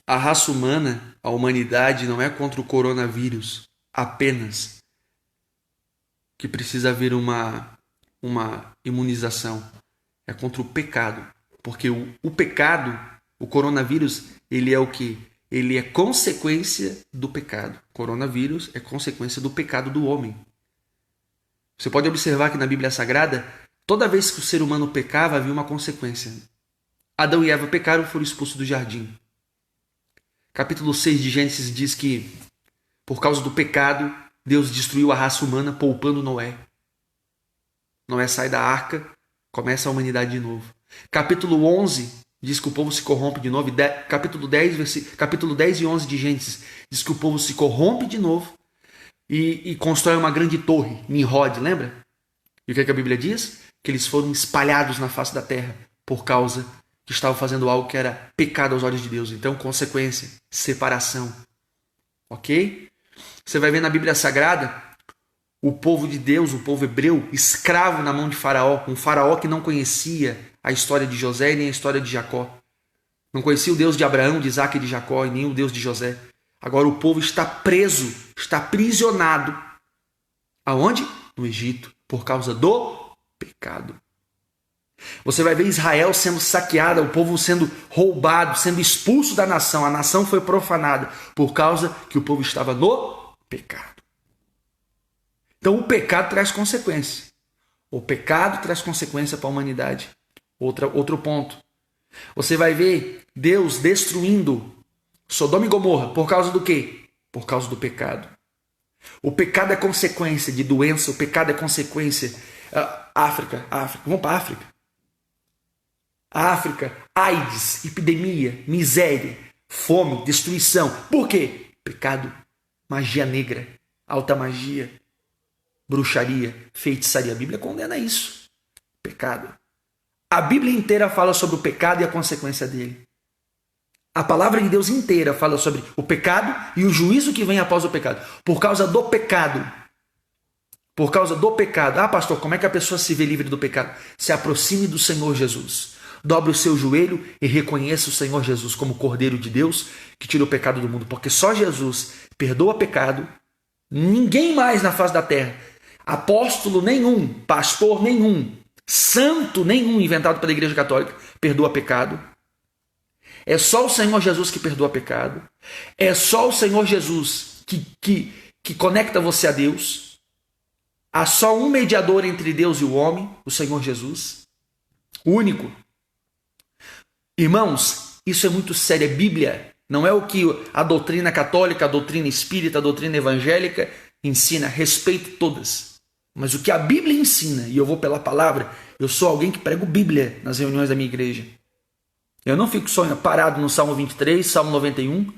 A raça humana, a humanidade, não é contra o coronavírus apenas que precisa haver uma imunização. É contra o pecado. Porque o pecado, o coronavírus, ele é o quê? Ele é consequência do pecado. O coronavírus é consequência do pecado do homem. Você pode observar que na Bíblia Sagrada, toda vez que o ser humano pecava, havia uma consequência. Adão e Eva pecaram e foram expulsos do jardim. Capítulo 6 de Gênesis diz que, por causa do pecado, Deus destruiu a raça humana, poupando Noé. Noé sai da arca, começa a humanidade de novo. Capítulo 11 diz que o povo se corrompe de novo. Capítulo 10 e 11 de Gênesis diz que o povo se corrompe de novo e constrói uma grande torre, Nimrod, lembra? E o que a Bíblia diz? Que eles foram espalhados na face da terra por causa que estavam fazendo algo que era pecado aos olhos de Deus. Então, consequência, separação. Ok? Você vai ver na Bíblia Sagrada o povo de Deus, o povo hebreu, escravo na mão de Faraó, um Faraó que não conhecia a história de José e nem a história de Jacó. Não conhecia o Deus de Abraão, de Isaac e de Jacó e nem o Deus de José. Agora o povo está preso, está aprisionado. Aonde? No Egito, por causa do pecado. Você vai ver Israel sendo saqueada, o povo sendo roubado, sendo expulso da nação. A nação foi profanada por causa que o povo estava no pecado. Então o pecado traz consequência. O pecado traz consequência para a humanidade. Outro ponto. Você vai ver Deus destruindo Sodoma e Gomorra. Por causa do quê? Por causa do pecado. O pecado é consequência de doença. O pecado é consequência... África. Vamos para a África. África, AIDS, epidemia, miséria, fome, destruição. Por quê? Pecado, magia negra, alta magia, bruxaria, feitiçaria. A Bíblia condena isso. Pecado. A Bíblia inteira fala sobre o pecado e a consequência dele. A palavra de Deus inteira fala sobre o pecado e o juízo que vem após o pecado. Por causa do pecado. Por causa do pecado. Ah, pastor, como é que a pessoa se vê livre do pecado? Se aproxime do Senhor Jesus. Dobre o seu joelho e reconheça o Senhor Jesus como Cordeiro de Deus que tira o pecado do mundo. Porque só Jesus perdoa pecado. Ninguém mais na face da terra. Apóstolo nenhum, pastor nenhum, santo nenhum inventado pela Igreja Católica perdoa pecado. É só o Senhor Jesus que perdoa pecado. É só o Senhor Jesus que conecta você a Deus. Há só um mediador entre Deus e o homem, o Senhor Jesus. O único. Irmãos, isso é muito sério, é Bíblia. Não é o que a doutrina católica, a doutrina espírita, a doutrina evangélica ensina. Respeito todas. Mas o que a Bíblia ensina, e eu vou pela palavra, eu sou alguém que prego Bíblia nas reuniões da minha igreja. Eu não fico só parado no Salmo 23, Salmo 91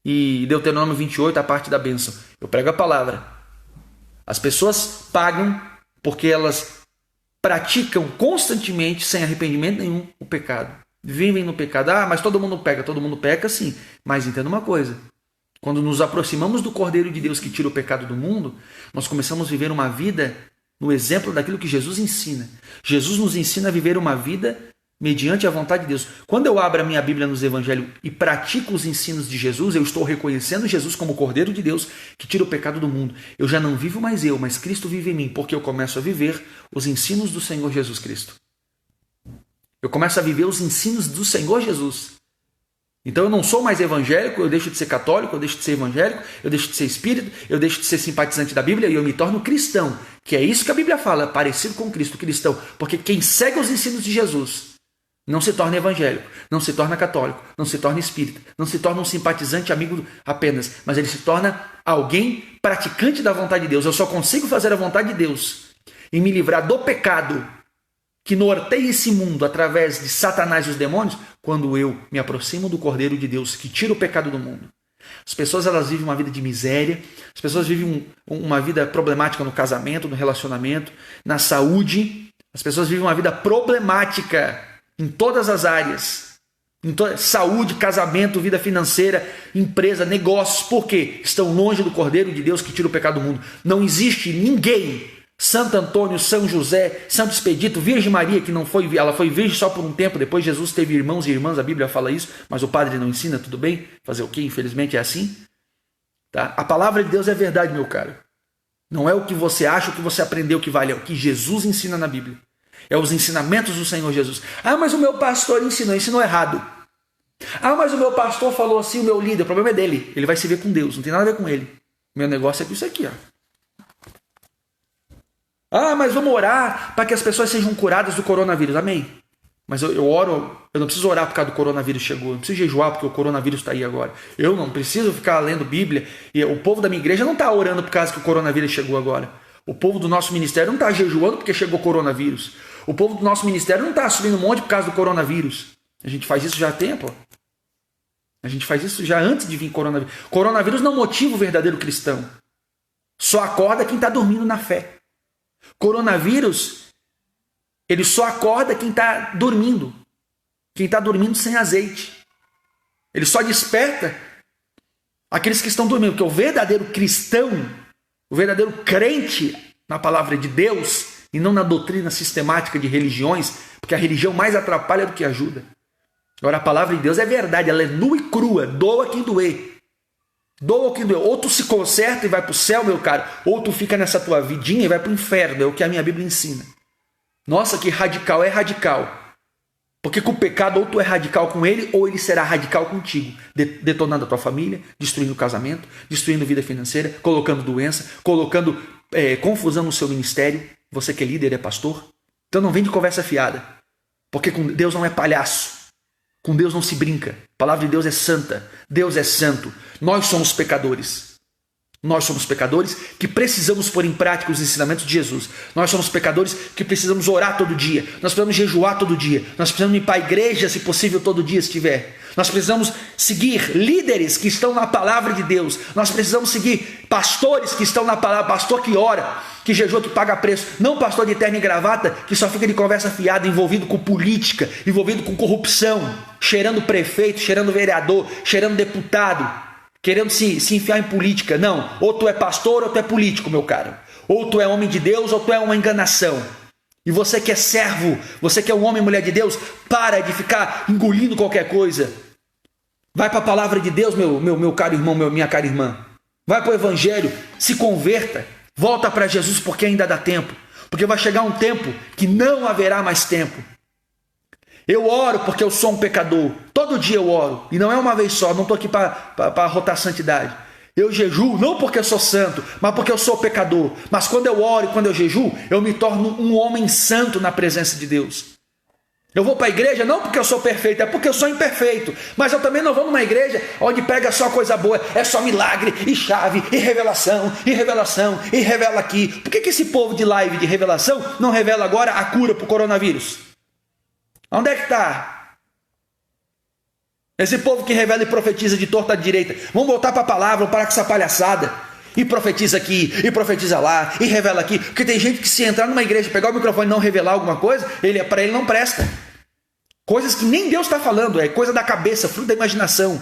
e Deuteronômio 28, a parte da bênção. Eu prego a palavra. As pessoas pagam porque elas praticam constantemente, sem arrependimento nenhum, o pecado. Vivem no pecado. Ah, mas todo mundo peca sim. Mas entenda uma coisa. Quando nos aproximamos do Cordeiro de Deus que tira o pecado do mundo, nós começamos a viver uma vida no exemplo daquilo que Jesus ensina. Jesus nos ensina a viver uma vida mediante a vontade de Deus. Quando eu abro a minha Bíblia nos Evangelhos e pratico os ensinos de Jesus, eu estou reconhecendo Jesus como Cordeiro de Deus que tira o pecado do mundo. Eu já não vivo mais eu, mas Cristo vive em mim, porque eu começo a viver os ensinos do Senhor Jesus Cristo. Eu começo a viver os ensinos do Senhor Jesus. Então eu não sou mais evangélico, eu deixo de ser católico, eu deixo de ser evangélico, eu deixo de ser espírita, eu deixo de ser simpatizante da Bíblia e eu me torno cristão. Que é isso que a Bíblia fala, parecido com Cristo, cristão. Porque quem segue os ensinos de Jesus não se torna evangélico, não se torna católico, não se torna espírita, não se torna um simpatizante amigo apenas, mas ele se torna alguém praticante da vontade de Deus. Eu só consigo fazer a vontade de Deus e me livrar do pecado que norteia esse mundo através de Satanás e os demônios, quando eu me aproximo do Cordeiro de Deus que tira o pecado do mundo. As pessoas elas vivem uma vida de miséria, as pessoas vivem uma vida problemática no casamento, no relacionamento, na saúde. As pessoas vivem uma vida problemática em todas as áreas. Saúde, casamento, vida financeira, empresa, negócios. Por quê? Estão longe do Cordeiro de Deus que tira o pecado do mundo. Não existe ninguém Santo Antônio, São José, Santo Expedito, Virgem Maria, que não foi, ela foi virgem só por um tempo, depois Jesus teve irmãos e irmãs, a Bíblia fala isso, mas o padre não ensina, tudo bem? Fazer o quê? Infelizmente é assim. Tá? A palavra de Deus é verdade, meu caro. Não é o que você acha, o que você aprendeu que vale, é o que Jesus ensina na Bíblia. É os ensinamentos do Senhor Jesus. Ah, mas o meu pastor ensinou errado. Ah, mas o meu pastor falou assim, o meu líder, o problema é dele. Ele vai se ver com Deus, não tem nada a ver com ele. Meu negócio é com isso aqui, ó. Ah, mas vamos orar para que as pessoas sejam curadas do coronavírus. Amém. Mas eu oro, eu não preciso orar por causa do coronavírus chegou. Eu não preciso jejuar porque o coronavírus está aí agora. Eu não preciso ficar lendo Bíblia. E o povo da minha igreja não está orando por causa que o coronavírus chegou agora. O povo do nosso ministério não está jejuando porque chegou o coronavírus. O povo do nosso ministério não está subindo um monte por causa do coronavírus. A gente faz isso já há tempo. A gente faz isso já antes de vir coronavírus. Coronavírus não motiva o verdadeiro cristão. Só acorda quem está dormindo na fé. Coronavírus, ele só acorda quem está dormindo. Quem está dormindo sem azeite. Ele só desperta aqueles que estão dormindo. Porque o verdadeiro cristão, o verdadeiro crente na palavra de Deus, e não na doutrina sistemática de religiões, porque a religião mais atrapalha do que ajuda. Agora a palavra de Deus é verdade, ela é nua e crua, doa quem doer. Doa quem doer. Ou tu se conserta e vai para o céu, meu caro, ou tu fica nessa tua vidinha e vai para o inferno, é o que a minha Bíblia ensina. Nossa, que radical, é radical. Porque com o pecado, ou tu é radical com ele, ou ele será radical contigo, detonando a tua família, destruindo o casamento, destruindo a vida financeira, colocando doença, colocando confusão no seu ministério. Você que é líder, é pastor. Então não vem de conversa fiada. Porque com Deus não é palhaço. Com Deus não se brinca. A palavra de Deus é santa. Deus é santo. Nós somos pecadores. Nós somos pecadores que precisamos pôr em prática os ensinamentos de Jesus. Nós somos pecadores que precisamos orar todo dia. Nós precisamos jejuar todo dia. Nós precisamos ir para a igreja, se possível, todo dia, se tiver. Nós precisamos seguir líderes que estão na palavra de Deus. Nós precisamos seguir pastores que estão na palavra. Pastor que ora, que jejua, que paga preço. Não pastor de terno e gravata que só fica de conversa fiada, envolvido com política, envolvido com corrupção, cheirando prefeito, cheirando vereador, cheirando deputado, querendo se enfiar em política. Não, ou tu é pastor ou tu é político, meu caro. Ou tu é homem de Deus ou tu é uma enganação. E você que é servo, você que é um homem e mulher de Deus, para de ficar engolindo qualquer coisa. Vai para a palavra de Deus, meu caro irmão, minha cara irmã. Vai para o evangelho, se converta, volta para Jesus porque ainda dá tempo. Porque vai chegar um tempo que não haverá mais tempo. Eu oro porque eu sou um pecador. Todo dia eu oro. E não é uma vez só. Não estou aqui para arrotar santidade. Eu jejuo não porque eu sou santo, mas porque eu sou pecador. Mas quando eu oro e quando eu jejuo, eu me torno um homem santo na presença de Deus. Eu vou para a igreja não porque eu sou perfeito, é porque eu sou imperfeito. Mas eu também não vou numa igreja onde prega só coisa boa. É só milagre e chave e revelação e revelação e revela aqui. Por que esse povo de live de revelação não revela agora a cura para o coronavírus? Onde é que está? Esse povo que revela e profetiza de torta à direita. Vamos voltar para a palavra, vamos parar com essa palhaçada. E profetiza aqui, e profetiza lá, e revela aqui. Porque tem gente que se entrar numa igreja, pegar o microfone e não revelar alguma coisa, para ele não presta. Coisas que nem Deus está falando, é coisa da cabeça, fruto da imaginação.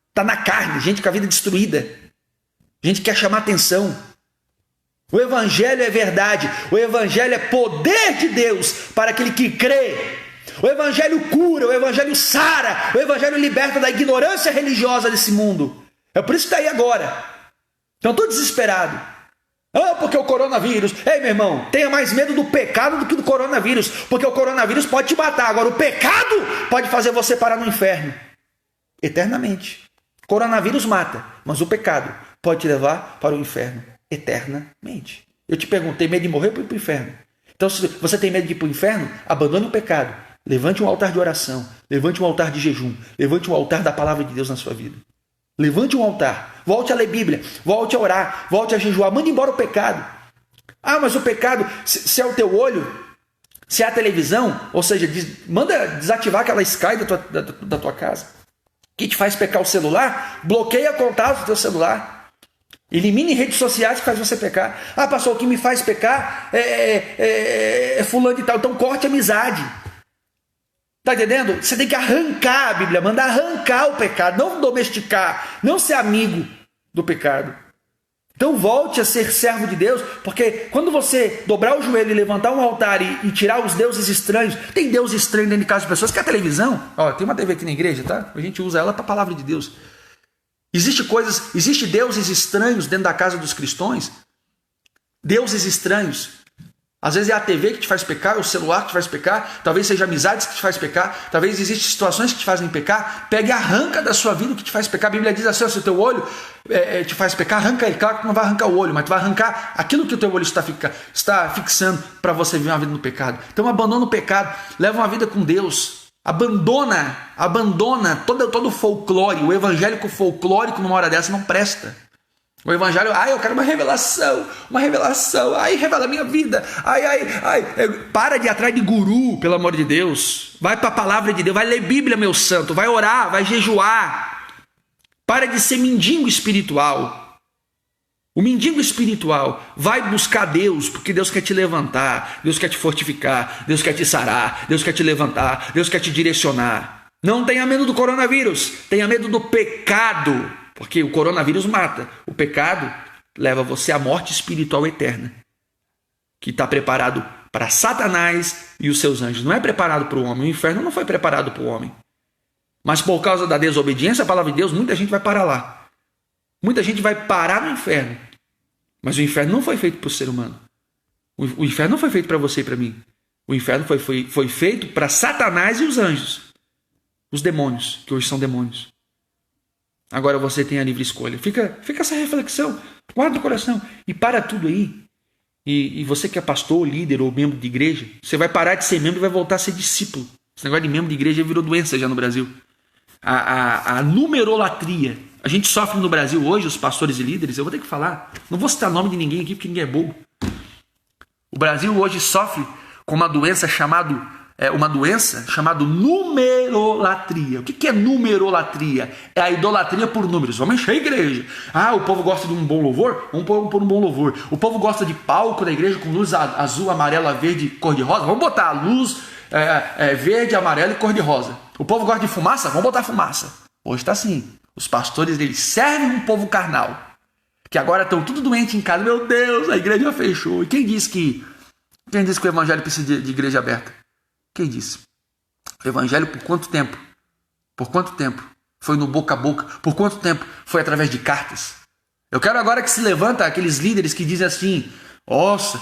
Está na carne, gente com a vida destruída. Gente que quer chamar atenção. O evangelho é verdade, o evangelho é poder de Deus para aquele que crê. O evangelho cura, o evangelho sara, o evangelho liberta da ignorância religiosa desse mundo. É por isso que está aí agora. Então estou desesperado. Porque o coronavírus. Ei, meu irmão, tenha mais medo do pecado do que do coronavírus. Porque o coronavírus pode te matar. Agora o pecado pode fazer você parar no inferno eternamente. Coronavírus mata, mas o pecado pode te levar para o inferno eternamente. Eu te pergunto, tem medo de morrer ou ir para o inferno? Então se você tem medo de ir para o inferno, abandone o pecado. Levante um altar de oração, levante um altar de jejum, levante um altar da palavra de Deus na sua vida. Levante um altar, volte a ler Bíblia, volte a orar, volte a jejuar, mande embora o pecado. Mas o pecado, se é o teu olho, se é a televisão, ou seja, manda desativar aquela Sky da tua casa, que te faz pecar o celular, bloqueia contato do teu celular. Elimine redes sociais que faz você pecar. Pastor, o que me faz pecar é fulano e tal, então corte a amizade. Está entendendo? Você tem que arrancar a Bíblia, mandar arrancar o pecado, não domesticar, não ser amigo do pecado. Então volte a ser servo de Deus, porque quando você dobrar o joelho e levantar um altar e tirar os deuses estranhos, tem deus estranho dentro de casa de pessoas, que é a televisão. Ó, tem uma TV aqui na igreja, tá? A gente usa ela para a palavra de Deus. Existe deuses estranhos dentro da casa dos cristãos, deuses estranhos. Às vezes é a TV que te faz pecar, é o celular que te faz pecar, talvez seja amizades que te faz pecar, talvez existem situações que te fazem pecar. Pegue e arranca da sua vida o que te faz pecar. A Bíblia diz assim: se o teu olho te faz pecar, arranca ele. Claro que não vai arrancar o olho, mas tu vai arrancar aquilo que o teu olho está fixando para você viver uma vida no pecado. Então abandona o pecado, leva uma vida com Deus. Abandona todo o folclore. O evangélico folclórico numa hora dessa não presta. O evangelho, eu quero uma revelação, revela a minha vida, para de ir atrás de guru, pelo amor de Deus, vai para a palavra de Deus, vai ler Bíblia, meu santo, vai orar, vai jejuar, para de ser mendigo espiritual. O mendigo espiritual vai buscar Deus, porque Deus quer te levantar, Deus quer te fortificar, Deus quer te sarar, Deus quer te levantar, Deus quer te direcionar. Não tenha medo do coronavírus, tenha medo do pecado. Porque o coronavírus mata. O pecado leva você à morte espiritual eterna, que está preparado para Satanás e os seus anjos. Não é preparado para o homem. O inferno não foi preparado para o homem. Mas por causa da desobediência à palavra de Deus, muita gente vai parar lá. Muita gente vai parar no inferno. Mas o inferno não foi feito para o ser humano. O inferno não foi feito para você e para mim. O inferno foi feito para Satanás e os anjos. Os demônios, que hoje são demônios. Agora você tem a livre escolha. Fica essa reflexão. Guarda no coração. E para tudo aí. E você que é pastor, líder ou membro de igreja, você vai parar de ser membro e vai voltar a ser discípulo. Esse negócio de membro de igreja virou doença já no Brasil. A numerolatria. A gente sofre no Brasil hoje, os pastores e líderes, eu vou ter que falar. Não vou citar nome de ninguém aqui, porque ninguém é bobo. O Brasil hoje sofre com uma doença chamada numerolatria. O que é numerolatria? É a idolatria por números. Vamos encher a igreja. O povo gosta de um bom louvor? Vamos pôr um bom louvor. O povo gosta de palco da igreja com luz azul, amarela, verde, cor de rosa? Vamos botar a luz verde, amarela e cor de rosa. O povo gosta de fumaça? Vamos botar fumaça. Hoje está assim. Os pastores deles servem um povo carnal, que agora estão tudo doente em casa. Meu Deus, a igreja fechou. E quem disse que o evangelho precisa de igreja aberta? Quem disse? O evangelho por quanto tempo? Por quanto tempo? Foi no boca a boca? Por quanto tempo foi através de cartas? Eu quero agora que se levanta aqueles líderes que dizem assim: nossa,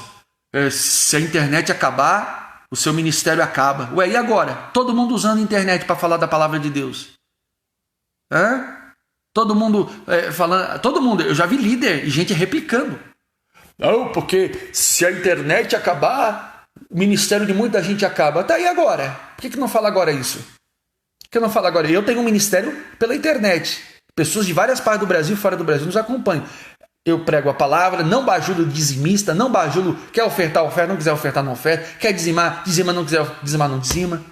se a internet acabar, o seu ministério acaba. Ué, e agora? Todo mundo usando a internet para falar da palavra de Deus. Todo mundo falando. Todo mundo. Eu já vi líder e gente replicando. Não, porque se a internet acabar, o ministério de muita gente acaba. Tá, e agora? Por que não fala agora isso? Por que não fala agora? Eu tenho um ministério pela internet. Pessoas de várias partes do Brasil e fora do Brasil nos acompanham. Eu prego a palavra, não bajulo dizimista, não bajulo, quer ofertar, oferta, não quiser ofertar, não oferta, quer dizimar, não quiser dizimar, não dizima.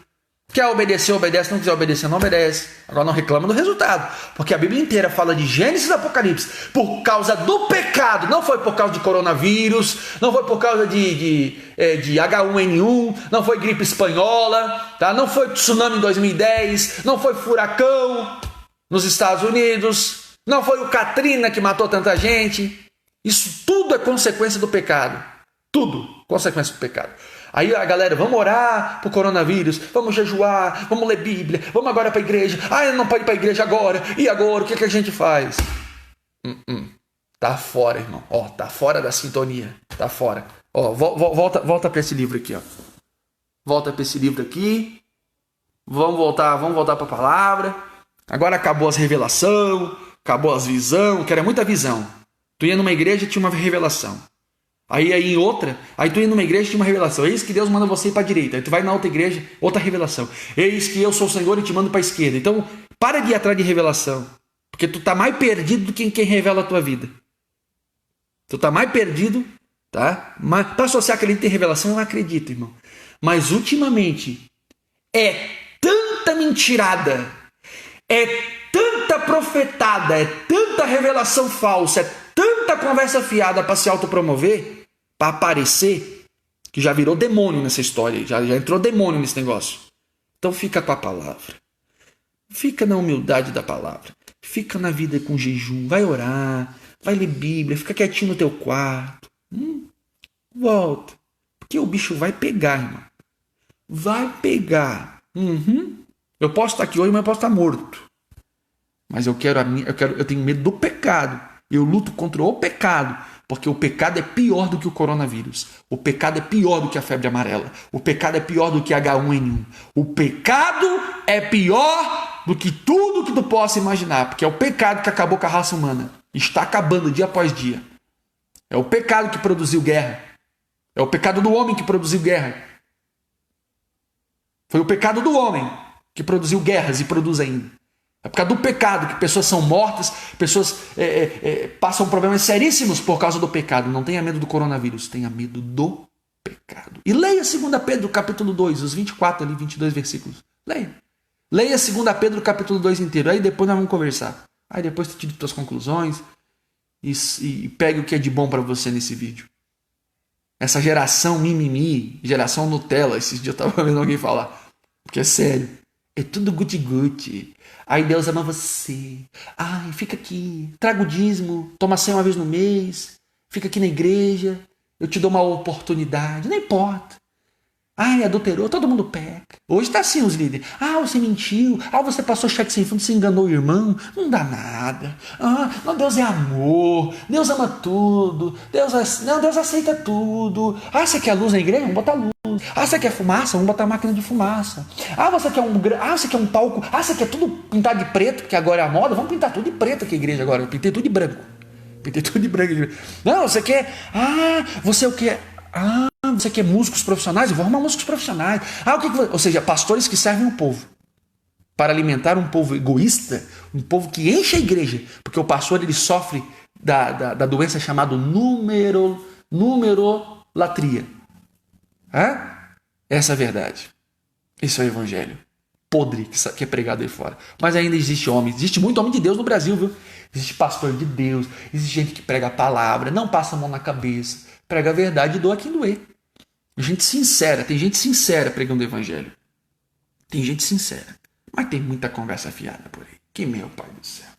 Quer obedecer, obedece, não quiser obedecer, não obedece. Agora não reclama do resultado, porque a Bíblia inteira fala de Gênesis e Apocalipse por causa do pecado. Não foi por causa de coronavírus, não foi por causa de H1N1, não foi gripe espanhola, tá? Não foi tsunami em 2010, não foi furacão nos Estados Unidos, não foi o Katrina que matou tanta gente. Isso tudo é consequência do pecado. Tudo consequência do pecado. Aí a galera, vamos orar pro coronavírus, vamos jejuar, vamos ler Bíblia, vamos agora para a igreja. Não pode ir para a igreja agora. E agora, o que a gente faz? Tá fora, irmão. Tá fora da sintonia. Tá fora. Volta para esse livro aqui, ó. Volta para esse livro aqui. Vamos voltar para a palavra. Agora acabou as revelações, acabou as visões, que era muita visão. Tu ia numa igreja e tinha uma revelação. Aí em outra, tu ia numa igreja e tinha uma revelação. Eis que Deus manda você ir para a direita. Aí tu vai na outra igreja, outra revelação. Eis que eu sou o Senhor e te mando para a esquerda. Então, para de ir atrás de revelação. Porque tu tá mais perdido do que quem revela a tua vida. Tu tá mais perdido, tá? Mas para associar que ele tem revelação, eu não acredito, irmão. Mas ultimamente, é tanta mentirada, é tanta profetada, é tanta revelação falsa, é tanta conversa fiada para se autopromover, para aparecer, que já virou demônio nessa história, já entrou demônio nesse negócio. Então fica com a palavra, fica na humildade da palavra, fica na vida com jejum, vai orar, Vai ler Bíblia, fica quietinho no teu quarto. Volta. Porque o bicho vai pegar, irmão. Vai pegar. Eu posso estar aqui hoje, mas eu posso estar morto. Mas eu tenho medo do pecado. Eu luto contra o pecado, porque o pecado é pior do que o coronavírus. O pecado é pior do que a febre amarela. O pecado é pior do que H1N1. O pecado é pior do que tudo que tu possa imaginar, porque é o pecado que acabou com a raça humana. Está acabando dia após dia. É o pecado que produziu guerra. É o pecado do homem que produziu guerra. Foi o pecado do homem que produziu guerras e produz ainda. É por causa do pecado que pessoas são mortas, pessoas passam problemas seríssimos por causa do pecado. Não tenha medo do coronavírus, tenha medo do pecado. E leia 2 Pedro capítulo 2, os 24 ali, 22 versículos. Leia. Leia 2 Pedro capítulo 2 inteiro, aí depois nós vamos conversar. Aí depois tu tira tuas conclusões e pegue o que é de bom para você nesse vídeo. Essa geração mimimi, geração Nutella, esses dias eu estava vendo alguém falar. Porque é sério. É tudo guti-guti. Ai, Deus ama você. Ai, fica aqui. Traga o dízimo. Toma 100 uma vez no mês. Fica aqui na igreja. Eu te dou uma oportunidade. Não importa. Ai, adulterou. Todo mundo peca. Hoje tá assim os líderes. Ah, você mentiu. Ah, você passou cheque sem fundo. Você enganou o irmão. Não dá nada. Ah, não, Deus é amor. Deus ama tudo. Deus aceita tudo. Ah, você quer luz na igreja? Vamos botar luz. Ah, você quer fumaça? Vamos botar máquina de fumaça. Ah, você quer um palco? Ah, você quer tudo pintado de preto, porque agora é a moda? Vamos pintar tudo de preto aqui a igreja agora. Eu pintei tudo de branco. Não, você quer... Ah, você o quê? Ah, você quer músicos profissionais? Eu vou arrumar músicos profissionais. Ah, o que Ou seja, pastores que servem o povo. Para alimentar um povo egoísta, um povo que enche a igreja. Porque o pastor, ele sofre da doença chamada numerolatria. Essa é a verdade. Esse é o evangelho podre que é pregado aí fora. Mas ainda existe homem, existe muito homem de Deus no Brasil, viu? Existe pastor de Deus, existe gente que prega a palavra, não passa a mão na cabeça, prega a verdade e doa quem doer. Gente sincera, tem gente sincera pregando o evangelho. Tem gente sincera. Mas tem muita conversa fiada por aí. Que meu pai do céu.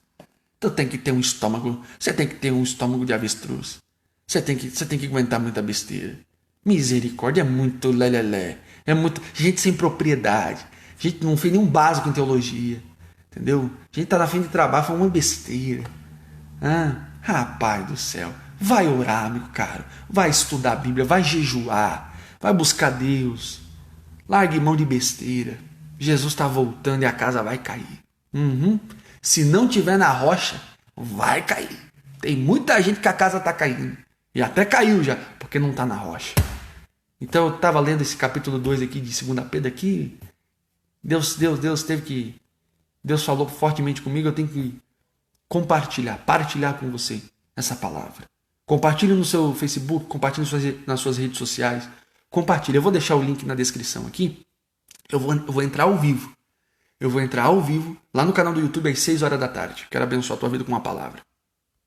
Tu tem que ter um estômago, você tem que ter um estômago de avestruz. Você tem que aguentar muita besteira. Misericórdia, é muito lelelé. É muito gente sem propriedade. Gente não fez nenhum básico em teologia. Entendeu? Gente tá na frente de trabalho falando uma besteira. Rapaz do céu. Vai orar, meu caro. Vai estudar a Bíblia. Vai jejuar. Vai buscar Deus. Largue mão de besteira. Jesus está voltando e a casa vai cair. Se não tiver na rocha, vai cair. Tem muita gente que a casa está caindo. E até caiu já, porque não está na rocha. Então eu estava lendo esse capítulo 2 aqui de 2 Pedro aqui. Deus falou fortemente comigo, eu tenho que partilhar com você essa palavra. Compartilhe no seu Facebook, compartilhe nas suas redes sociais. Compartilhe. Eu vou deixar o link na descrição aqui. Eu vou entrar ao vivo. Eu vou entrar ao vivo lá no canal do YouTube às 6 horas da tarde. Quero abençoar a tua vida com uma palavra.